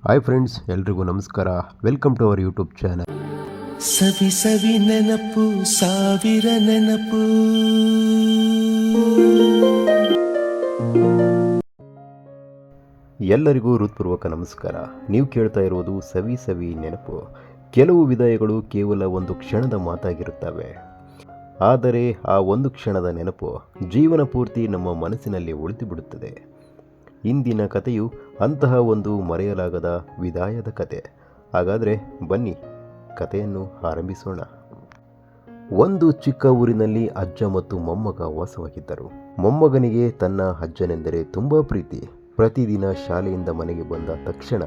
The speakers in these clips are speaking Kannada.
ಹಾಯ್ ಫ್ರೆಂಡ್ಸ್, ಎಲ್ರಿಗೂ ನಮಸ್ಕಾರ. Welcome to our YouTube channel. ಸವಿ ಸವಿ ನೆನಪು, ಸಾವಿರ ನೆನಪು. ಎಲ್ಲರಿಗೂ ಹೃತ್ಪೂರ್ವಕ ನಮಸ್ಕಾರ. ನೀವು ಕೇಳ್ತಾ ಇರುವುದು ಸವಿ ಸವಿ ನೆನಪು. ಕೆಲವು ವಿದಾಯಗಳು ಕೇವಲ ಒಂದು ಕ್ಷಣದ ಮಾತಾಗಿರುತ್ತವೆ, ಆದರೆ ಆ ಒಂದು ಕ್ಷಣದ ನೆನಪು ಜೀವನ ಪೂರ್ತಿ ನಮ್ಮ ಮನಸ್ಸಿನಲ್ಲಿ ಉಳಿದು ಬಿಡುತ್ತದೆ. ಇಂದಿನ ಕಥೆಯು ಅಂತಹ ಒಂದು ಮರೆಯಲಾಗದ ವಿದಾಯದ ಕತೆ. ಹಾಗಾದರೆ ಬನ್ನಿ ಕಥೆಯನ್ನು ಆರಂಭಿಸೋಣ. ಒಂದು ಚಿಕ್ಕ ಊರಿನಲ್ಲಿ ಅಜ್ಜ ಮತ್ತು ಮೊಮ್ಮಗ ವಾಸವಾಗಿದ್ದರು. ಮೊಮ್ಮಗನಿಗೆ ತನ್ನ ಅಜ್ಜನೆಂದರೆ ತುಂಬ ಪ್ರೀತಿ. ಪ್ರತಿದಿನ ಶಾಲೆಯಿಂದ ಮನೆಗೆ ಬಂದ ತಕ್ಷಣ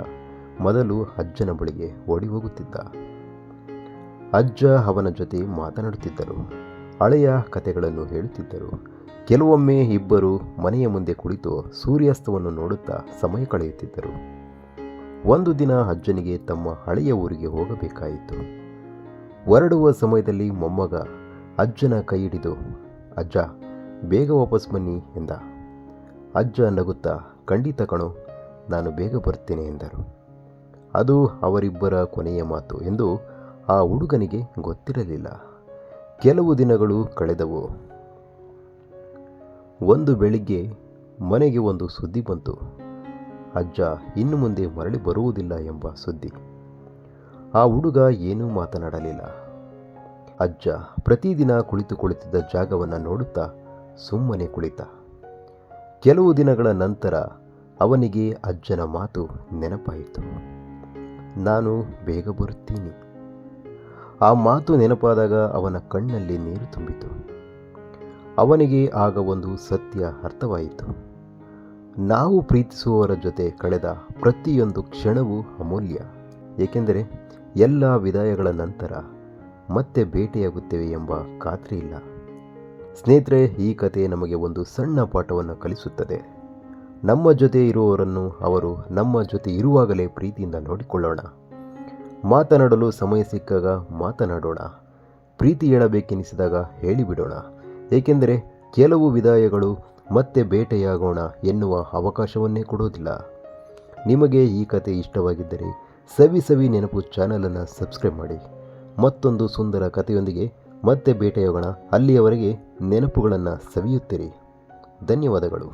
ಮೊದಲು ಅಜ್ಜನ ಬಳಿಗೆ ಓಡಿ ಹೋಗುತ್ತಿದ್ದ. ಅಜ್ಜ ಅವನ ಜೊತೆ ಮಾತನಾಡುತ್ತಿದ್ದರು, ಹಳೆಯ ಕಥೆಗಳನ್ನು ಹೇಳುತ್ತಿದ್ದರು. ಕೆಲವೊಮ್ಮೆ ಇಬ್ಬರು ಮನೆಯ ಮುಂದೆ ಕುಳಿತು ಸೂರ್ಯಾಸ್ತವನ್ನು ನೋಡುತ್ತಾ ಸಮಯ ಕಳೆಯುತ್ತಿದ್ದರು. ಒಂದು ದಿನ ಅಜ್ಜನಿಗೆ ತಮ್ಮ ಹಳೆಯ ಊರಿಗೆ ಹೋಗಬೇಕಾಯಿತು. ಹೊರಡುವ ಸಮಯದಲ್ಲಿ ಮೊಮ್ಮಗ ಅಜ್ಜನ ಕೈ ಹಿಡಿದು, ಅಜ್ಜ ಬೇಗ ವಾಪಸ್ ಬನ್ನಿ ಎಂದ. ಅಜ್ಜ ನಗುತ್ತಾ, ಖಂಡಿತ ಕಣೋ, ನಾನು ಬೇಗ ಬರ್ತೇನೆ ಎಂದರು. ಅದು ಅವರಿಬ್ಬರ ಕೊನೆಯ ಮಾತು ಎಂದು ಆ ಹುಡುಗನಿಗೆ ಗೊತ್ತಿರಲಿಲ್ಲ. ಕೆಲವು ದಿನಗಳು ಕಳೆದವು. ಒಂದು ಬೆಳಿಗ್ಗೆ ಮನೆಗೆ ಒಂದು ಸುದ್ದಿ ಬಂತು. ಅಜ್ಜ ಇನ್ನು ಮುಂದೆ ಮರಳಿ ಬರುವುದಿಲ್ಲ ಎಂಬ ಸುದ್ದಿ. ಆ ಹುಡುಗ ಏನೂ ಮಾತನಾಡಲಿಲ್ಲ. ಅಜ್ಜ ಪ್ರತಿದಿನ ಕುಳಿತುಕೊಳ್ಳುತ್ತಿದ್ದ ಜಾಗವನ್ನು ನೋಡುತ್ತಾ ಸುಮ್ಮನೆ ಕುಳಿತ. ಕೆಲವು ದಿನಗಳ ನಂತರ ಅವನಿಗೆ ಅಜ್ಜನ ಮಾತು ನೆನಪಾಯಿತು, ನಾನು ಬೇಗ ಬರುತ್ತೀನಿ. ಆ ಮಾತು ನೆನಪಾದಾಗ ಅವನ ಕಣ್ಣಲ್ಲಿ ನೀರು ತುಂಬಿತು. ಅವನಿಗೆ ಆಗ ಒಂದು ಸತ್ಯ ಅರ್ಥವಾಯಿತು. ನಾವು ಪ್ರೀತಿಸುವವರ ಜೊತೆ ಕಳೆದ ಪ್ರತಿಯೊಂದು ಕ್ಷಣವೂ ಅಮೂಲ್ಯ. ಏಕೆಂದರೆ ಎಲ್ಲ ವಿದಾಯಗಳ ನಂತರ ಮತ್ತೆ ಭೇಟಿಯಾಗುತ್ತೇವೆ ಎಂಬ ಖಾತ್ರಿ ಇಲ್ಲ. ಸ್ನೇಹಿತರೆ, ಈ ಕತೆ ನಮಗೆ ಒಂದು ಸಣ್ಣ ಪಾಠವನ್ನು ಕಲಿಸುತ್ತದೆ. ನಮ್ಮ ಜೊತೆ ಇರುವವರನ್ನು ಅವರು ನಮ್ಮ ಜೊತೆ ಇರುವಾಗಲೇ ಪ್ರೀತಿಯಿಂದ ನೋಡಿಕೊಳ್ಳೋಣ. ಮಾತನಾಡಲು ಸಮಯ ಸಿಕ್ಕಾಗ ಮಾತನಾಡೋಣ. ಪ್ರೀತಿ ಹೇಳಬೇಕೆನಿಸಿದಾಗ ಹೇಳಿಬಿಡೋಣ. ಏಕೆಂದರೆ ಕೆಲವು ವಿದಾಯಗಳು ಮತ್ತೆ ಭೇಟಿಯಾಗೋಣ ಎನ್ನುವ ಅವಕಾಶವನ್ನೇ ಕೊಡೋದಿಲ್ಲ. ನಿಮಗೆ ಈ ಕತೆ ಇಷ್ಟವಾಗಿದ್ದರೆ ಸವಿ ಸವಿ ನೆನಪು ಚಾನಲನ್ನು ಸಬ್ಸ್ಕ್ರೈಬ್ ಮಾಡಿ. ಮತ್ತೊಂದು ಸುಂದರ ಕಥೆಯೊಂದಿಗೆ ಮತ್ತೆ ಭೇಟಿಯಾಗೋಣ. ಅಲ್ಲಿಯವರೆಗೆ ನೆನಪುಗಳನ್ನು ಸವಿಯುತ್ತೀರಿ. ಧನ್ಯವಾದಗಳು.